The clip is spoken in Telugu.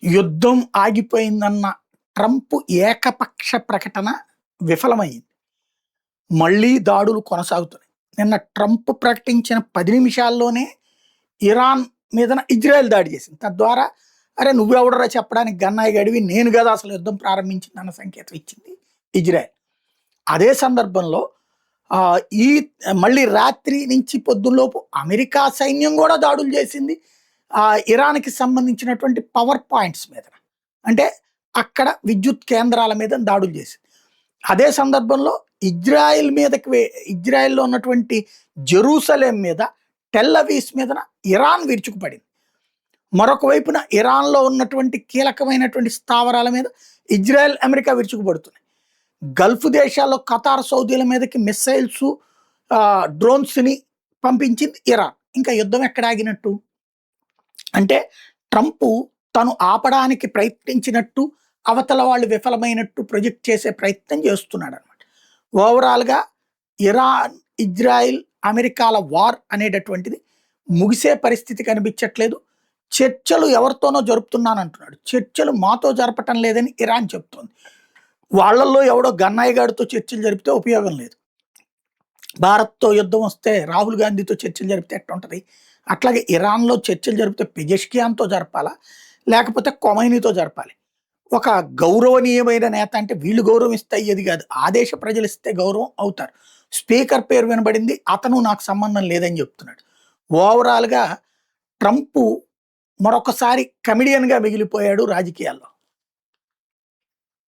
యుద్ధం ఆగిపోయిందన్న ట్రంప్ ఏకపక్ష ప్రకటన విఫలమైంది. మళ్ళీ దాడులు కొనసాగుతున్నాయి. నిన్న ట్రంప్ ప్రకటించిన 10 నిమిషాల్లోనే ఇరాన్ మీదన ఇజ్రాయెల్ దాడి చేసింది. తద్వారా అరే నువ్వెవడరా చెప్పడానికి గన్నాయి గడివి, నేను కదా అసలు యుద్ధం ప్రారంభించిందన్న సంకేతం ఇచ్చింది ఇజ్రాయెల్. అదే సందర్భంలో ఈ మళ్ళీ రాత్రి నుంచి పొద్దులోపు అమెరికా సైన్యం కూడా దాడులు చేసింది ఇరాన్‌కి సంబంధించినటువంటి పవర్ పాయింట్స్ మీద. అంటే అక్కడ విద్యుత్ కేంద్రాల మీద దాడులు చేసింది. అదే సందర్భంలో ఇజ్రాయెల్‌లో ఉన్నటువంటి జెరూసలేం మీద, టెల్ అవీవ్ మీదన ఇరాన్ విరుచుకుపడింది. మరొక వైపున ఇరాన్‌లో ఉన్నటువంటి కీలకమైనటువంటి స్థావరాల మీద ఇజ్రాయెల్, అమెరికా విరుచుకుపడుతున్నాయి. గల్ఫ్ దేశాల్లో ఖతార్, సౌదీల మీదకి మిస్సైల్స్, డ్రోన్స్‌ని పంపించింది ఇరాన్. ఇంకా యుద్ధం ఎక్కడ ఆగినట్టు? అంటే ట్రంప్ తను ఆపడానికి ప్రయత్నించినట్టు, అవతల వాళ్ళు విఫలమైనట్టు ప్రొజెక్ట్ చేసే ప్రయత్నం చేస్తున్నాడనమాట. ఓవరాల్‌గా ఇరాన్, ఇజ్రాయిల్, అమెరికాల వార్ అనేటటువంటిది ముగిసే పరిస్థితి కనిపించట్లేదు. చర్చలు ఎవరితోనో జరుపుతున్నానంటున్నాడు. చర్చలు మాతో జరపటం లేదని ఇరాన్ చెప్తోంది. వాళ్ళల్లో ఎవడో గన్నాయి గాడితో చర్చలు జరిపితే ఉపయోగం లేదు. భారత్‌తో యుద్ధం వస్తే రాహుల్ గాంధీతో చర్చలు జరిపితే ఎట్టుంటది? అట్లాగే ఇరాన్‌లో చర్చలు జరిపితే పెజెష్కియాన్‌తో జరపాలా? లేకపోతే కొమైనీతో జరపాలి. ఒక గౌరవనీయమైన నేత అంటే వీళ్ళు గౌరవిస్తే అయ్యేది కాదు. ఆ దేశ ప్రజలు ఇస్తే గౌరవం అవుతారు. స్పీకర్ పేరు వినబడింది, అతను నాకు సంబంధం లేదని చెప్తున్నాడు. ఓవరాల్‌గా ట్రంప్ మరొకసారి కమెడియన్‌గా మిగిలిపోయాడు రాజకీయాల్లో.